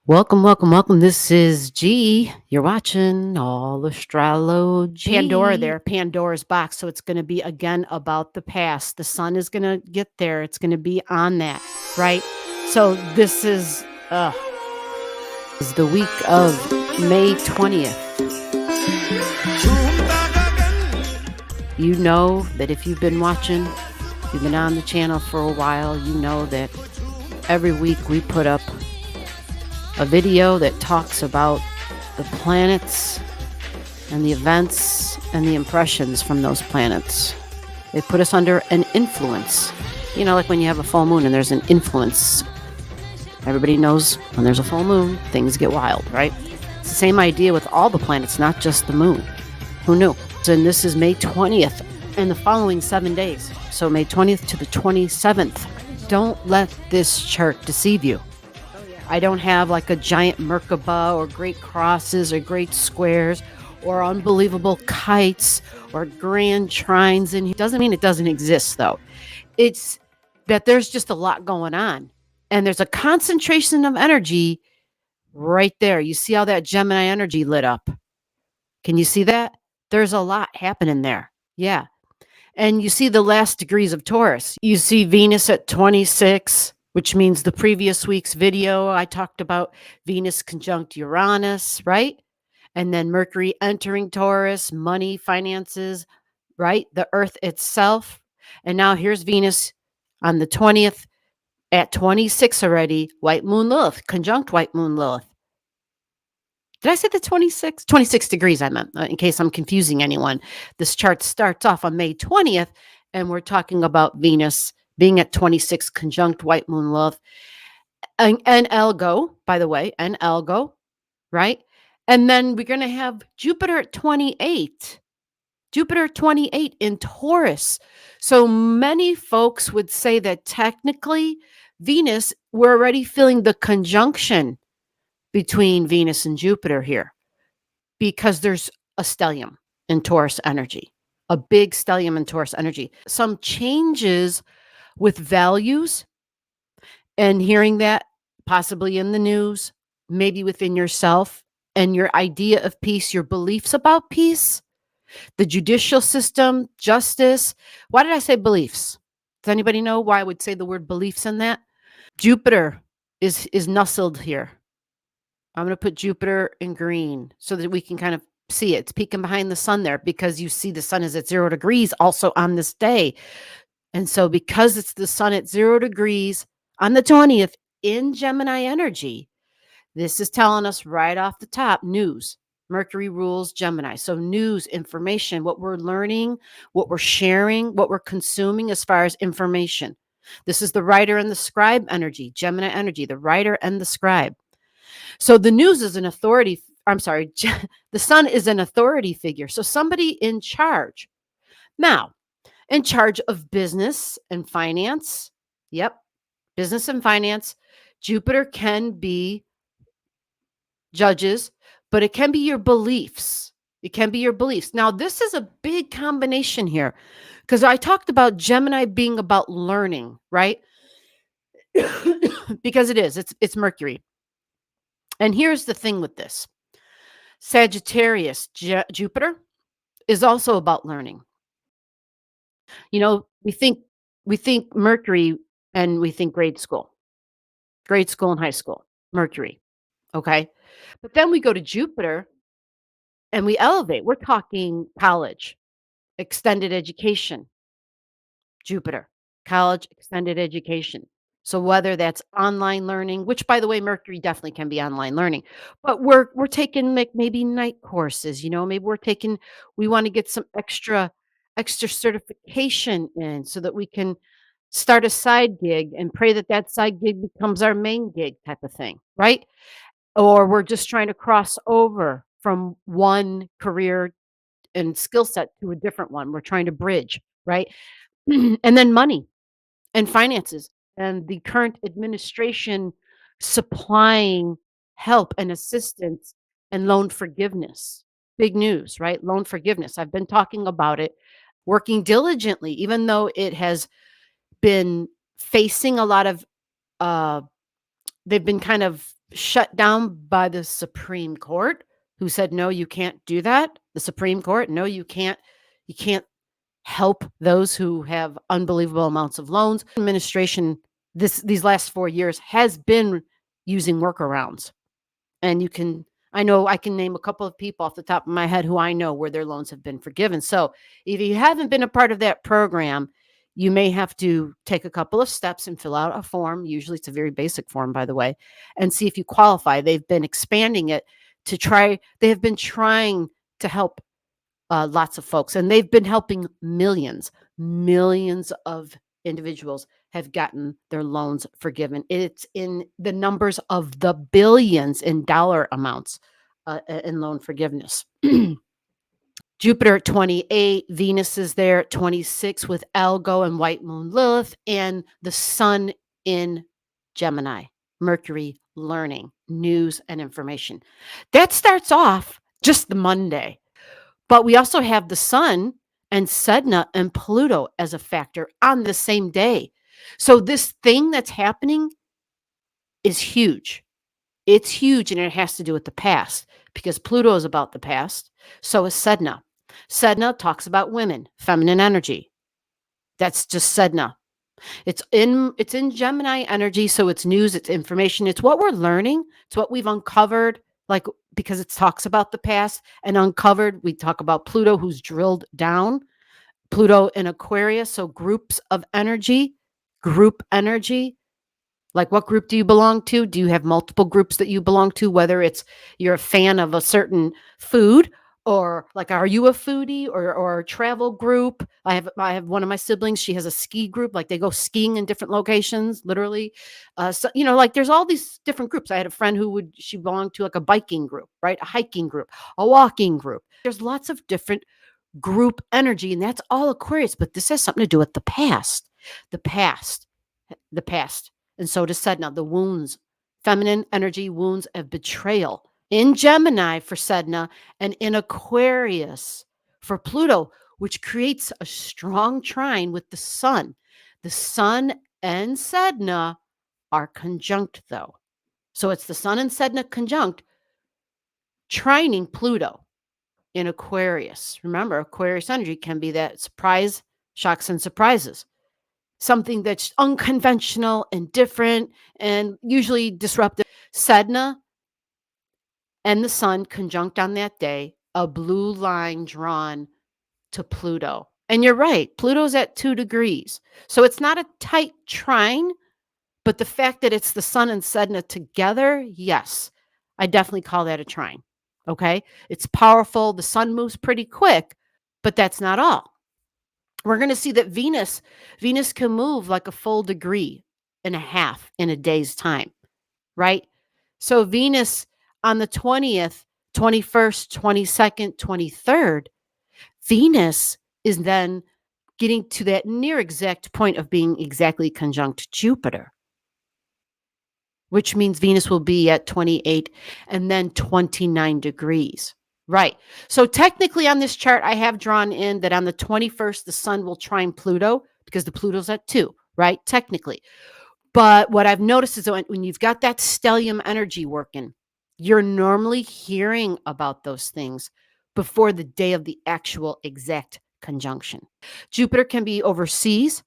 Welcome, welcome, welcome. This is G. You're watching Allastrology. Pandora there, Pandora's box. So it's going to be again about the past. The sun is going to get there. It's going to be on that, right? So this is the week of May 20th. You know that if you've been watching, if you've been on the channel for a while, you know that every week we put up a video that talks about the planets and the events and the impressions from those planets. They put us under an influence. You know, like when you have a full moon and there's an influence. Everybody knows when there's a full moon, things get wild, right? It's the same idea with all the planets, not just the moon. Who knew? And this is May 20th and the following 7 days. So May 20th to the 27th. Don't let this chart deceive you. I don't have like a giant Merkaba or great crosses or great squares or unbelievable kites or grand trines in here. Doesn't mean it doesn't exist, though. It's that there's just a lot going on. And there's a concentration of energy right there. You see how that Gemini energy lit up? Can you see that? There's a lot happening there. Yeah. And you see the last degrees of Taurus. You see Venus at 26, which means the previous week's video, I talked about Venus conjunct Uranus, right? And then Mercury entering Taurus, money, finances, right? The earth itself. And now here's Venus on the 20th at 26 already, white moon Lilith, conjunct white moon Lilith. Did I say the 26? 26 degrees, I meant, in case I'm confusing anyone. This chart starts off on May 20th, and we're talking about Venus being at 26 conjunct white moon Lilith. And Elgo, by the way, and Elgo, right? And then we're going to have Jupiter at 28. Jupiter at 28 in Taurus. So many folks would say that technically Venus, we're already feeling the conjunction between Venus and Jupiter here because there's a stellium in Taurus energy, a big stellium in Taurus energy. Some changes with values and hearing that possibly in the news, maybe within yourself and your idea of peace, your beliefs about peace, the judicial system, justice. Why did I say beliefs? Does anybody know why I would say the word beliefs in that? Jupiter is nestled here. I'm going to put Jupiter in green so that we can kind of see it. It's peeking behind the sun there because you see the sun is at 0 degrees also on this day. And so because it's the sun at 0 degrees on the 20th in Gemini energy, this is telling us right off the top, news. Mercury rules Gemini. So news, information, what we're learning, what we're sharing, what we're consuming as far as information. This is the writer and the scribe energy, Gemini energy, the writer and the scribe. So the news is an authority. I'm sorry, the sun is an authority figure. So somebody in charge. Now, in charge of business and finance. Yep, business and finance. Jupiter can be judges, but it can be your beliefs. It can be your beliefs. Now, this is a big combination here because I talked about Gemini being about learning, right? Because it is. It's Mercury. And here's the thing with this. Sagittarius, Jupiter is also about learning. You know, we think Mercury and we think grade school and high school, Mercury. Okay. But then we go to Jupiter and we elevate. We're talking college, extended education, Jupiter, college, extended education. So whether that's online learning, which by the way, Mercury definitely can be online learning, but we're taking like maybe night courses, you know, maybe we want to get some extra certification in so that we can start a side gig and pray that that side gig becomes our main gig type of thing, right? Or we're just trying to cross over from one career and skill set to a different one. We're trying to bridge, right? And then money and finances and the current administration supplying help and assistance and loan forgiveness. Big news, right? Loan forgiveness. I've been talking about it, working diligently, even though it has been facing a lot of, they've been kind of shut down by the Supreme Court, who said, no, you can't do that. The Supreme Court, no, you can't help those who have unbelievable amounts of loans. Administration these last 4 years has been using workarounds. And I know I can name a couple of people off the top of my head who I know where their loans have been forgiven. So if you haven't been a part of that program, you may have to take a couple of steps and fill out a form. Usually it's a very basic form, by the way, and see if you qualify. They've been expanding it they have been trying to help lots of folks, and they've been helping millions of individuals have gotten their loans forgiven. It's in the numbers of the billions in dollar amounts in loan forgiveness. Jupiter at 28, Venus is there at 26 with Algo and White Moon Lilith, and the Sun in Gemini, Mercury, learning, news, and information. That starts off just the Monday. But we also have the Sun and Sedna and Pluto as a factor on the same day. So this thing that's happening is huge. It's huge, and it has to do with the past because Pluto is about the past. So is Sedna. Sedna talks about women, feminine energy. That's just Sedna. It's in Gemini energy, so it's news, it's information, it's what we're learning, it's what we've uncovered, like because it talks about the past and uncovered. We talk about Pluto, who's drilled down. Pluto in Aquarius, so group energy. Like, what group do you belong to? Do you have multiple groups that you belong to, whether it's you're a fan of a certain food, or like, are you a foodie or a travel group? I have one of my siblings, she has a ski group, like they go skiing in different locations, literally. So, like there's all these different groups. I had a friend she belonged to like a biking group, right? A hiking group, a walking group. There's lots of different group energy, and that's all Aquarius, but this has something to do with the past. The past the past. And so does Sedna, the wounds, feminine energy, wounds of betrayal. In Gemini for Sedna and in Aquarius for Pluto, which creates a strong trine with the Sun. The Sun and Sedna are conjunct, though. So it's the Sun and Sedna conjunct, trining Pluto in Aquarius. Remember, Aquarius energy can be that surprise, shocks, and surprises. Something that's unconventional and different and usually disruptive. Sedna and the Sun conjunct on that day, a blue line drawn to Pluto. And you're right, Pluto's at 2 degrees. So it's not a tight trine, but the fact that it's the Sun and Sedna together, yes, I definitely call that a trine. Okay? It's powerful. The Sun moves pretty quick, but that's not all. We're going to see that Venus can move like a full degree and a half in a day's time, right? So Venus on the 20th, 21st, 22nd, 23rd, Venus is then getting to that near exact point of being exactly conjunct Jupiter, which means Venus will be at 28 and then 29 degrees. Right. So technically on this chart, I have drawn in that on the 21st, the Sun will trine Pluto because the Pluto's at 2, right? Technically. But what I've noticed is that when you've got that stellium energy working, you're normally hearing about those things before the day of the actual exact conjunction. Jupiter can be overseas,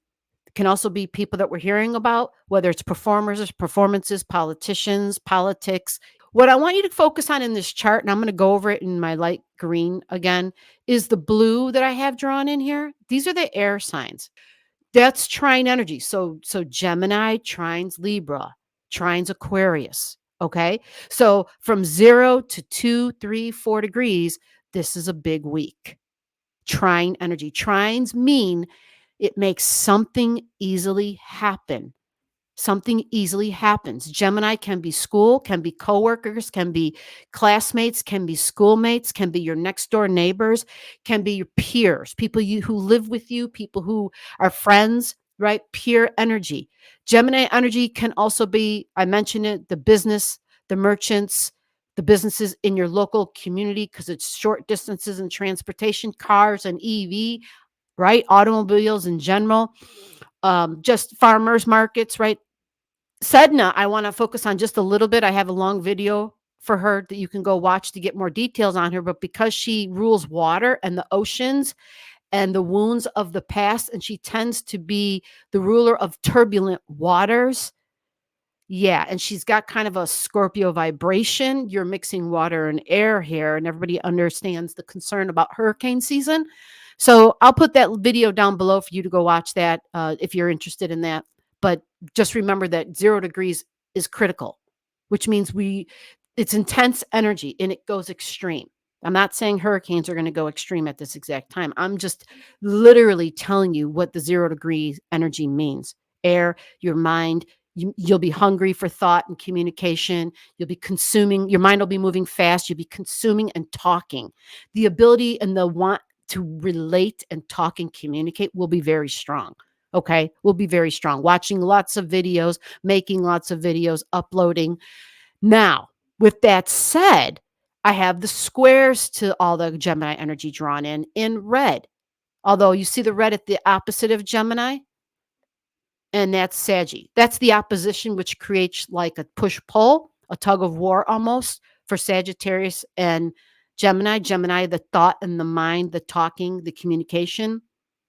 can also be people that we're hearing about, whether it's performers, performances, politicians, politics. What I want you to focus on in this chart, and I'm going to go over it in my light green again, is the blue that I have drawn in here. These are the air signs. That's trine energy. So Gemini trines Libra, trines Aquarius. Okay. So from 0 to 2, 3, 4 degrees, this is a big week. Trine energy. Trines mean it makes something easily happen. Something easily happens. Gemini can be school, can be coworkers, can be classmates, can be schoolmates, can be your next door neighbors, can be your peers, people who live with you, people who are friends, right? Peer energy. Gemini energy can also be, I mentioned it, the business, the merchants, the businesses in your local community because it's short distances and transportation, cars and EV, right? Automobiles in general, just farmers markets, right? Sedna, I want to focus on just a little bit. I have a long video for her that you can go watch to get more details on her. But because she rules water and the oceans and the wounds of the past, and she tends to be the ruler of turbulent waters. Yeah, and she's got kind of a Scorpio vibration. You're mixing water and air here, and everybody understands the concern about hurricane season. So I'll put that video down below for you to go watch that if you're interested in that. But just remember that 0 degrees is critical, which means it's intense energy and it goes extreme. I'm not saying hurricanes are going to go extreme at this exact time. I'm just literally telling you what the 0 degree energy means. Air, your mind, you'll be hungry for thought and communication. You'll be consuming, your mind will be moving fast. You'll be consuming and talking. The ability and the want to relate and talk and communicate will be very strong. Okay. Will be very strong. Watching lots of videos, making lots of videos, uploading. Now, with that said, I have the squares to all the Gemini energy drawn in red. Although you see the red at the opposite of Gemini, and that's Saggy. That's the opposition, which creates like a push-pull, a tug of war almost for Sagittarius and Gemini. Gemini, the thought and the mind, the talking, the communication,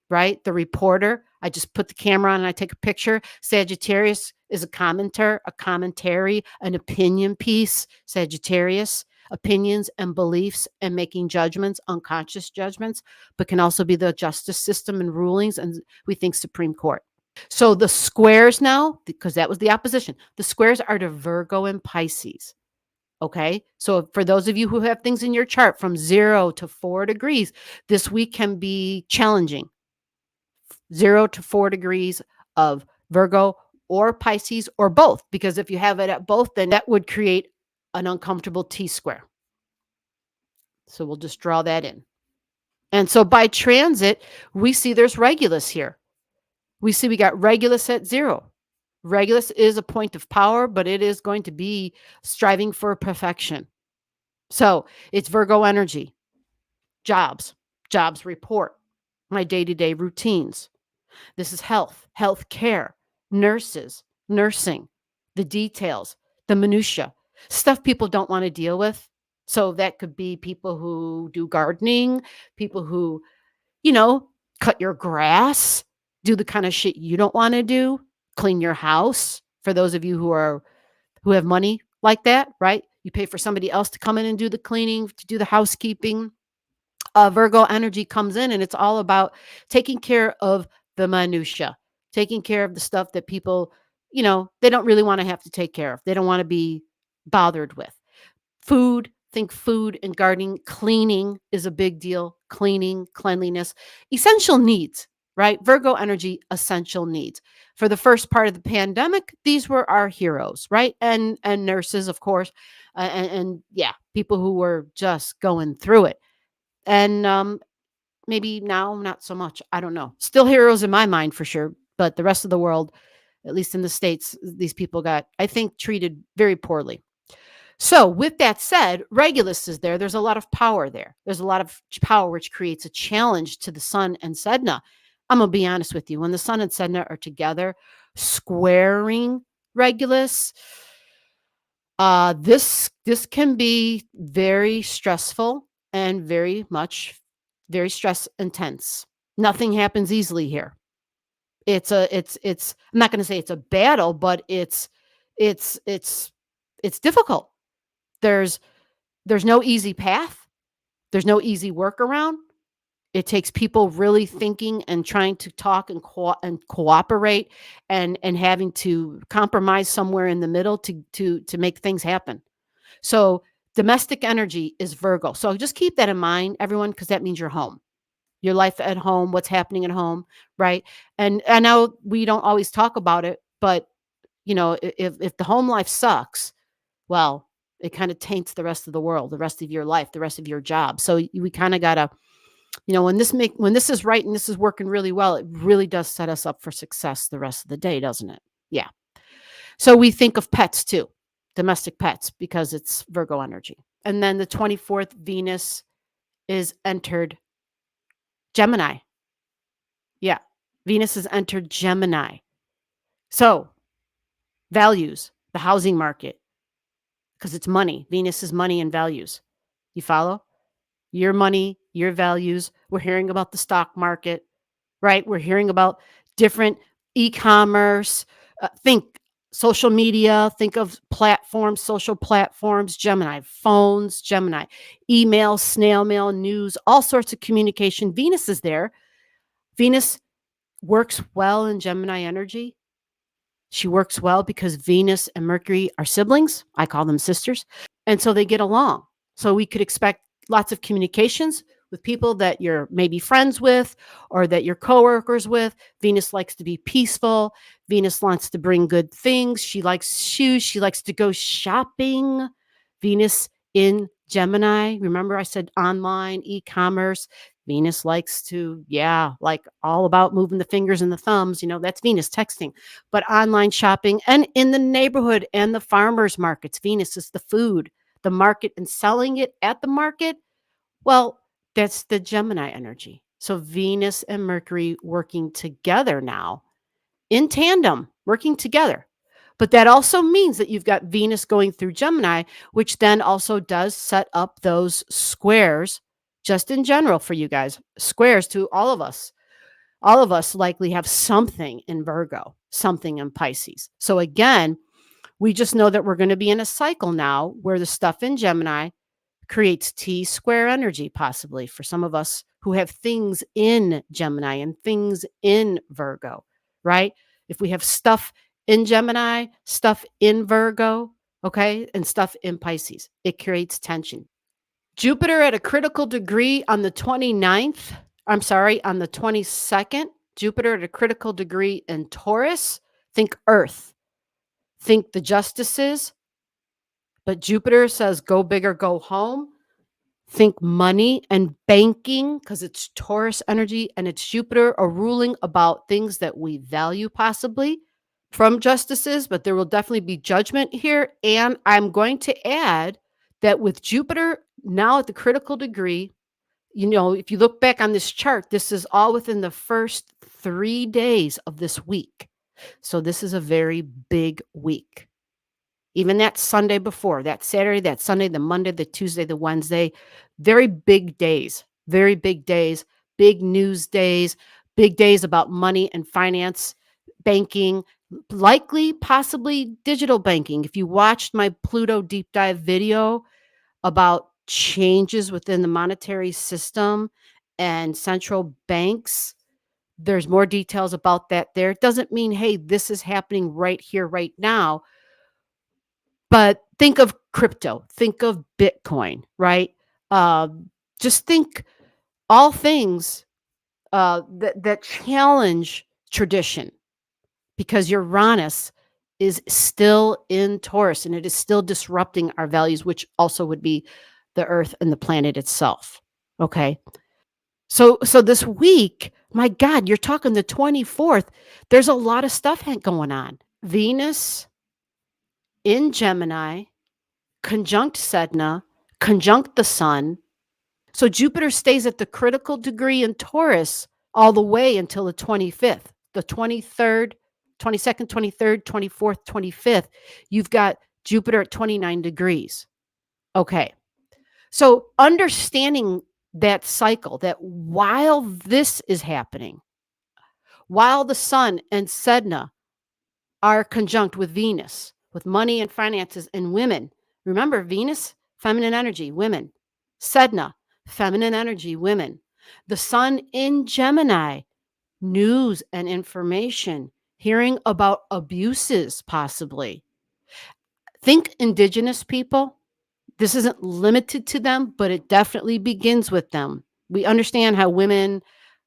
right? The reporter. I just put the camera on and I take a picture. Sagittarius is a commenter, a commentary, an opinion piece. Sagittarius, opinions and beliefs and making judgments, unconscious judgments, but can also be the justice system and rulings, and we think Supreme Court. So the squares now, because that was the opposition, the squares are to Virgo and Pisces. Okay. So for those of you who have things in your chart from 0 to 4 degrees, this week can be challenging. 0 to 4 degrees of Virgo or Pisces or both, because if you have it at both, then that would create an uncomfortable T square. So we'll just draw that in. And so by transit, we see there's Regulus here. We see we got Regulus at 0. Regulus is a point of power, but it is going to be striving for perfection. So it's Virgo energy, jobs report, my day-to-day routines. This is health care, nurses, nursing, the details, the minutia, stuff people don't want to deal with. So that could be people who do gardening, people who, cut your grass, do the kind of shit you don't want to do, clean your house. For those of you who have money like that, right? You pay for somebody else to come in and do the cleaning, to do the housekeeping. Virgo energy comes in and it's all about taking care of the minutia, taking care of the stuff that people, they don't really want to have to take care of. They don't want to be bothered with. Food, think food and gardening. Cleaning is a big deal. Cleaning, cleanliness, essential needs, right? Virgo energy, essential needs. For the first part of the pandemic, these were our heroes, right? And nurses, of course, and yeah, people who were just going through it. And maybe now not so much. I don't know. Still heroes in my mind for sure, but the rest of the world, at least in the States, these people got, I think, treated very poorly. So, with that said, Regulus is there. There's a lot of power there. There's a lot of power, which creates a challenge to the Sun and Sedna. I'm going to be honest with you. When the Sun and Sedna are together, squaring Regulus, this can be very stressful and very stress intense. Nothing happens easily here. It's I'm not going to say it's a battle, but it's difficult. There's no easy path. There's no easy workaround. It takes people really thinking and trying to talk and cooperate and having to compromise somewhere in the middle to make things happen. So domestic energy is Virgo. So just keep that in mind, everyone, because that means you're home. Your life at home, what's happening at home, right? And I know we don't always talk about it, but if the home life sucks, well, it kind of taints the rest of the world, the rest of your life, the rest of your job. So we kind of gotta, when this is right and this is working really well, it really does set us up for success the rest of the day, doesn't it? Yeah. So we think of pets too, domestic pets, because it's Virgo energy. And then the 24th, Venus is entered Gemini. Yeah. Venus has entered Gemini. So Values, the housing market, because it's money. Venus is money and values. You follow? Your money, your values. We're hearing about the stock market, right? We're hearing about different e-commerce. Think social media, think of platforms, social platforms, Gemini, phones, Gemini, email, snail mail, news, all sorts of communication. Venus is there. Venus works well in Gemini energy. She works well because Venus and Mercury are siblings. I call them sisters. And so they get along. So we could expect lots of communications with people that you're maybe friends with or that you're coworkers with. Venus likes to be peaceful. Venus wants to bring good things. She likes shoes. She likes to go shopping. Venus in Gemini. Remember, I said online, e commerce. Venus likes to, yeah, like all about moving the fingers and the thumbs. That's Venus texting. But online shopping and in the neighborhood and the farmers markets, Venus is the food, the market, and selling it at the market. Well, that's the Gemini energy. So Venus and Mercury working together now in tandem, working together. But that also means that you've got Venus going through Gemini, which then also does set up those squares, just in general for you guys, squares to all of us. All of us likely have something in Virgo, something in Pisces. So again, we just know that we're going to be in a cycle now where the stuff in Gemini creates T square energy, possibly for some of us who have things in Gemini and things in Virgo, right? If we have stuff in Gemini, stuff in Virgo, okay, and stuff in Pisces, it creates tension. Jupiter at a critical degree on the 29th, on the 22nd, Jupiter at a critical degree in Taurus. Think Earth, think the justices, but Jupiter says go big or go home. Think money and banking because it's Taurus energy and it's Jupiter a ruling about things that we value possibly from justices, but there will definitely be judgment here. And I'm going to add that with Jupiter now at the critical degree, if you look back on this chart, this is all within the first 3 days of this week. So this is a very big week. Even that Sunday before, that Saturday, that Sunday, the Monday, the Tuesday, the Wednesday, very big days, big news days, big days about money and finance, banking, likely, possibly digital banking. If you watched my Pluto deep dive video about changes within the monetary system and central banks, there's more details about that there. It doesn't mean, hey, this is happening right here, right now. But think of crypto, think of Bitcoin, right? Just think all things that challenge tradition because Uranus is still in Taurus and it is still disrupting our values, which also would be the earth and the planet itself. Okay. So this week, my God, you're talking the 24th. There's a lot of stuff going on. Venus in Gemini, conjunct Sedna, conjunct the sun. So Jupiter stays at the critical degree in Taurus all the way until the 25th, the 23rd, 22nd, 23rd, 24th, 25th. You've got Jupiter at 29 degrees. Okay. So understanding that cycle, that while this is happening, while the sun and Sedna are conjunct with Venus, with money and finances and women. Remember, Venus, feminine energy, women. Sedna, feminine energy, women. The sun in Gemini, news and information, hearing about abuses possibly. Think indigenous people. This isn't limited to them, but it definitely begins with them. We understand how women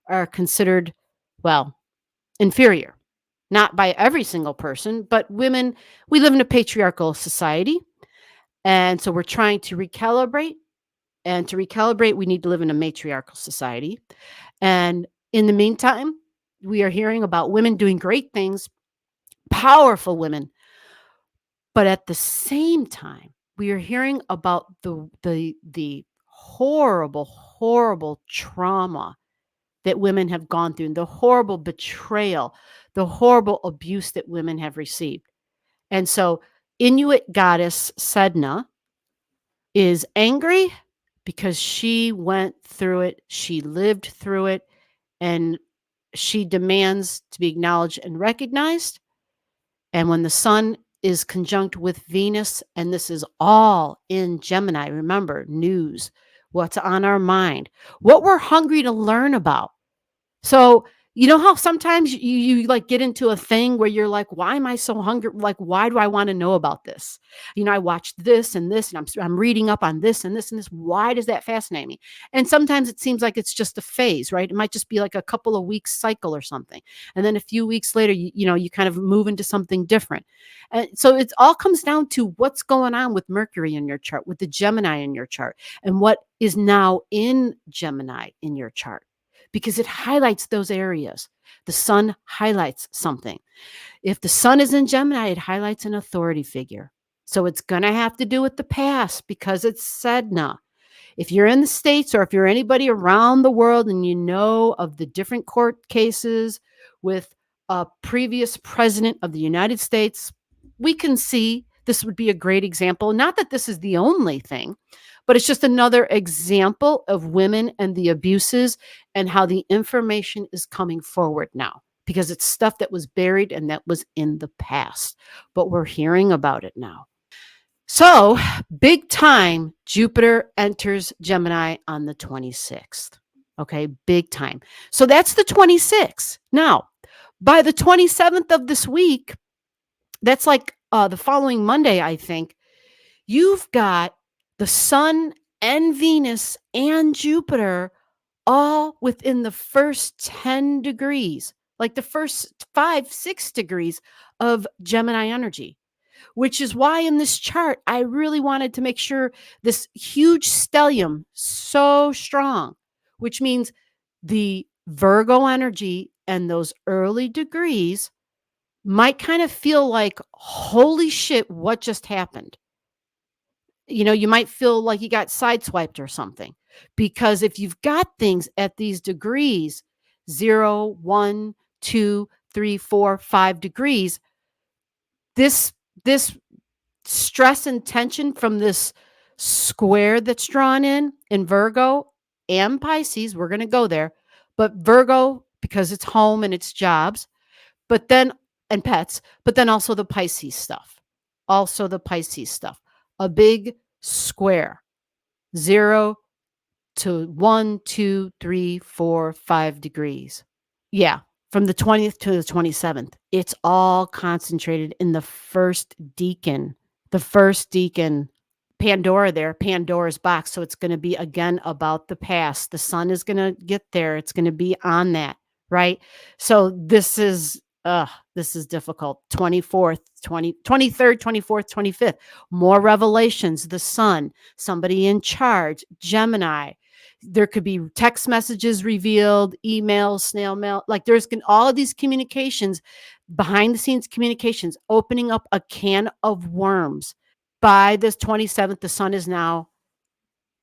are considered, well, inferior. Not by every single person, but women, we live in a patriarchal society. And so we're trying to recalibrate. And to recalibrate, we need to live in a matriarchal society. And in the meantime, we are hearing about women doing great things, powerful women. But at the same time, we are hearing about the horrible, horrible trauma that women have gone through, the horrible betrayal, the horrible abuse that women have received. And so Inuit goddess Sedna is angry because she went through it, she lived through it, and she demands to be acknowledged and recognized. And when the sun is conjunct with Venus, and this is all in Gemini, remember, news, what's on our mind, what we're hungry to learn about. So, you know how sometimes you like get into a thing where you're like, why am I so hungry? Like, why do I want to know about this? I watched this and this, and I'm reading up on this and this and this. Why does that fascinate me? And sometimes it seems like it's just a phase, right? It might just be like a couple of weeks cycle or something. And then a few weeks later, you kind of move into something different. And so it all comes down to what's going on with Mercury in your chart, with the Gemini in your chart, and what is now in Gemini in your chart, because it highlights those areas. The sun highlights something. If the sun is in Gemini, it highlights an authority figure. So it's going to have to do with the past because it's Sedna. If you're in the States, or if you're anybody around the world and you know of the different court cases with a previous president of the United States, we can see this would be a great example. Not that this is the only thing, but it's just another example of women and the abuses and how the information is coming forward now, because it's stuff that was buried and that was in the past, but we're hearing about it now. So, big time, Jupiter enters Gemini on the 26th. Okay, big time. So that's the 26th. Now, by the 27th of this week, that's like the following Monday, I think, you've got the sun and Venus and Jupiter all within the first 10 degrees, like the first 5, 6 degrees of Gemini energy, which is why in this chart, I really wanted to make sure this huge stellium so strong, which means the Virgo energy and those early degrees might kind of feel like, holy shit, what just happened? You might feel like you got sideswiped or something, because if you've got things at these degrees, 0, 1, 2, 3, 4, 5 degrees, this stress and tension from this square that's drawn in Virgo and Pisces, we're going to go there, but Virgo, because it's home and it's jobs, but then, and pets, but then also the Pisces stuff. A big square, 0 to 1, 2, 3, 4, 5 degrees. Yeah, from the 20th to the 27th. It's all concentrated in the first decan. The first decan, Pandora there, Pandora's box. So it's going to be again about the past. The sun is going to get there. It's going to be on that, right? So this is difficult. 24th, 23rd, 24th, 25th. More revelations, the sun, somebody in charge, Gemini. There could be text messages revealed, emails, snail mail. Like there's all of these communications, behind the scenes communications, opening up a can of worms. By this 27th, the sun is now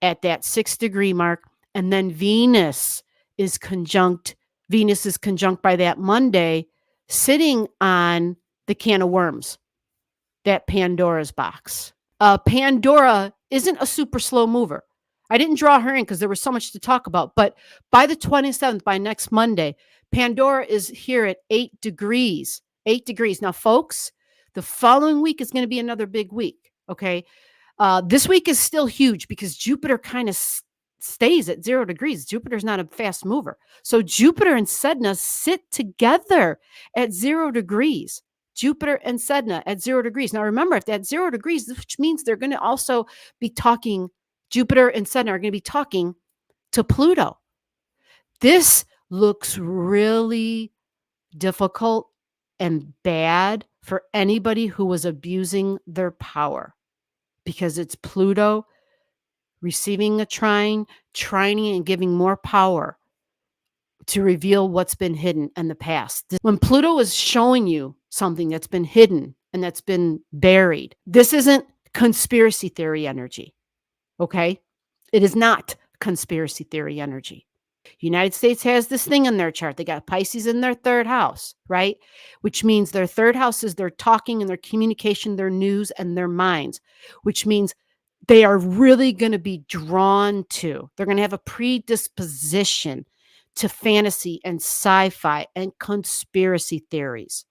at that 6 degree mark. And then Venus is conjunct by that Monday, sitting on the can of worms, that Pandora's box. Pandora isn't a super slow mover. I didn't draw her in because there was so much to talk about. But by the 27th, by next Monday, Pandora is here at 8 degrees. 8 degrees. Now, folks, the following week is going to be another big week. Okay. This week is still huge because Jupiter kind of stays at 0 degrees. Jupiter's not a fast mover. So Jupiter and Sedna sit together at 0 degrees. Jupiter and Sedna at 0 degrees. Now, remember, if that's 0 degrees, which means they're going to also be talking, Jupiter and Sedna are going to be talking to Pluto. This looks really difficult and bad for anybody who was abusing their power, because it's Pluto receiving a trining and giving more power to reveal what's been hidden in the past. When Pluto is showing you something that's been hidden and that's been buried, this isn't conspiracy theory energy, okay? It is not conspiracy theory energy. United States has this thing in their chart. They got Pisces in their third house, right? Which means their third house is their talking and their communication, their news, and their minds, which means they are really going to be drawn to, they're going to have a predisposition to fantasy and sci-fi and conspiracy theories.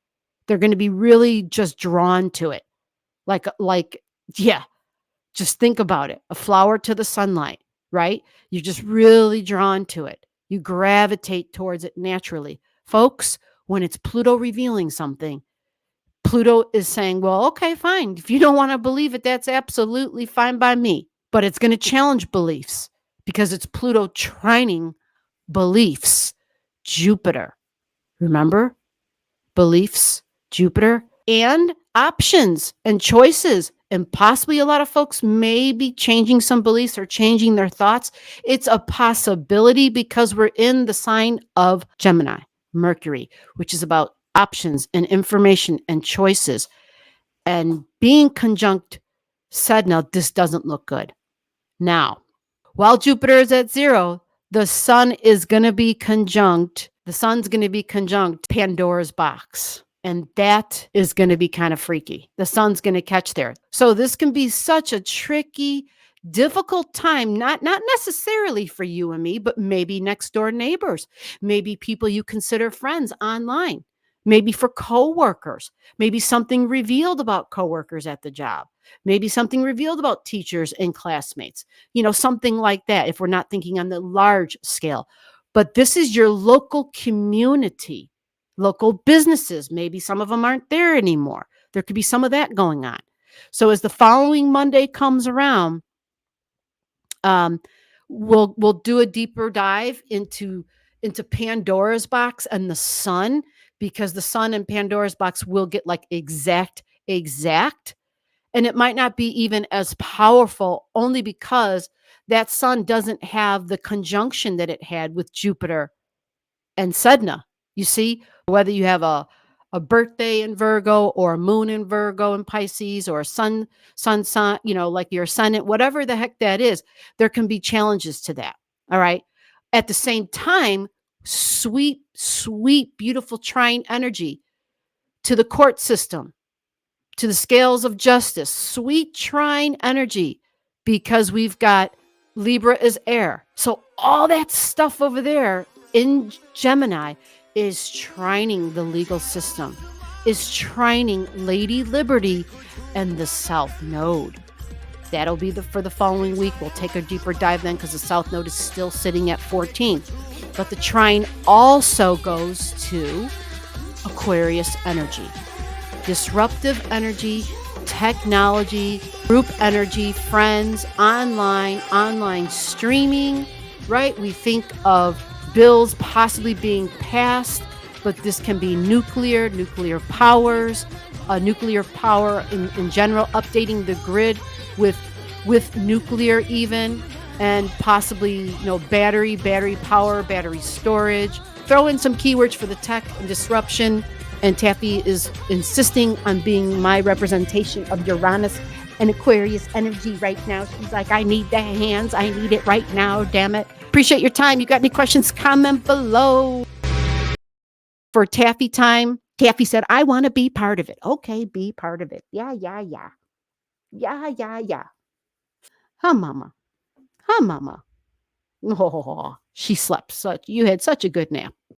They're going to be really just drawn to it. Yeah, just think about it. A flower to the sunlight, right? You're just really drawn to it. You gravitate towards it naturally. Folks, when it's Pluto revealing something, Pluto is saying, well, okay, fine. If you don't want to believe it, that's absolutely fine by me. But it's going to challenge beliefs because it's Pluto trining beliefs. Jupiter. Remember? Beliefs, Jupiter, and options and choices. And possibly a lot of folks may be changing some beliefs or changing their thoughts. It's a possibility because we're in the sign of Gemini, Mercury, which is about options and information and choices. And being conjunct Sedna, this doesn't look good. Now, while Jupiter is at 0, the sun is going to be conjunct. The sun's going to be conjunct Pandora's box. And that is going to be kind of freaky. The sun's going to catch there. So this can be such a tricky, difficult time, not necessarily for you and me, but maybe next door neighbors, maybe people you consider friends online, maybe for coworkers, maybe something revealed about coworkers at the job, maybe something revealed about teachers and classmates, something like that, if we're not thinking on the large scale. But this is your local community, local businesses. Maybe some of them aren't there anymore. There could be some of that going on. So as the following Monday comes around, we'll do a deeper dive into Pandora's box and the sun, because the sun and Pandora's box will get like exact, and it might not be even as powerful, only because that sun doesn't have the conjunction that it had with Jupiter and Sedna. You see, whether you have a birthday in Virgo or a moon in Virgo and Pisces, or a sun, like your ascendant, whatever the heck that is, there can be challenges to that. All right. At the same time, sweet, beautiful trine energy to the court system, to the scales of justice, sweet trine energy, because we've got Libra is air. So all that stuff over there in Gemini is trining the legal system, is trining Lady Liberty and the South Node. That'll be for the following week. We'll take a deeper dive then, because the South Node is still sitting at 14. But the trine also goes to Aquarius energy, disruptive energy, technology, group energy, friends, online streaming, right? We think of bills possibly being passed, but this can be nuclear powers, nuclear power in general, updating the grid with nuclear even, and possibly battery power, battery storage. Throw in some keywords for the tech and disruption. And Taffy is insisting on being my representation of Uranus and Aquarius energy right now. She's like, I need the hands. I need it right now. Damn it. Appreciate your time. You got any questions? Comment below. For Taffy time, Taffy said, I want to be part of it. Okay, be part of it. Yeah. Huh, mama. Oh, she slept. You had such a good nap.